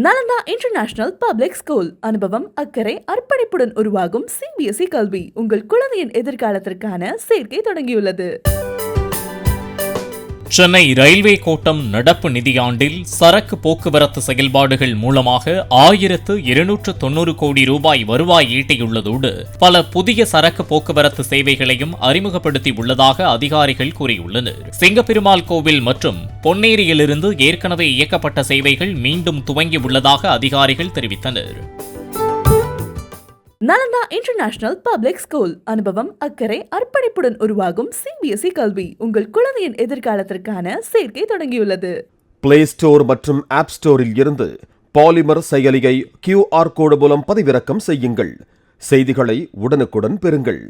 Nalanda international public school. அனுபவம், அக்கறை, அர்ப்பணிப்புடன் உருவாகும் CBSE கல்வி உங்கள் குழந்தையின் எதிர்காலத்திற்கான சேர்க்கை தொடங்கியுள்ளது. சென்னை ரயில்வே கோட்டம் நடப்பு நிதியாண்டில் சரக்கு போக்குவரத்து செயல்பாடுகள் மூலமாக 1290 கோடி ரூபாய் வருவாய் ஈட்டியுள்ளதோடு பல புதிய சரக்கு போக்குவரத்து சேவைகளையும் அறிமுகப்படுத்தி உள்ளதாக அதிகாரிகள் கூறியுள்ளனர். சிங்கப்பெருமாள் கோவில் மற்றும் பொன்னேரியிலிருந்து ஏற்கனவே இயக்கப்பட்ட சேவைகள் மீண்டும் துவங்கியுள்ளதாக அதிகாரிகள் தெரிவித்தனர். Nalanda international public school. அனுபவம், அக்கறை, அர்ப்பணிப்புடன் உருவாகும் CBSE கல்வி உங்கள் குழந்தையின் எதிர்காலத்திற்கான சேர்க்கை தொடங்கியுள்ளது. பிளே ஸ்டோர் மற்றும் ஆப் ஸ்டோரில் இருந்து பாலிமர் செயலியை QR கோடு மூலம் பதிவிறக்கம் செய்யுங்கள். செய்திகளை உடனுக்குடன் பெறுங்கள்.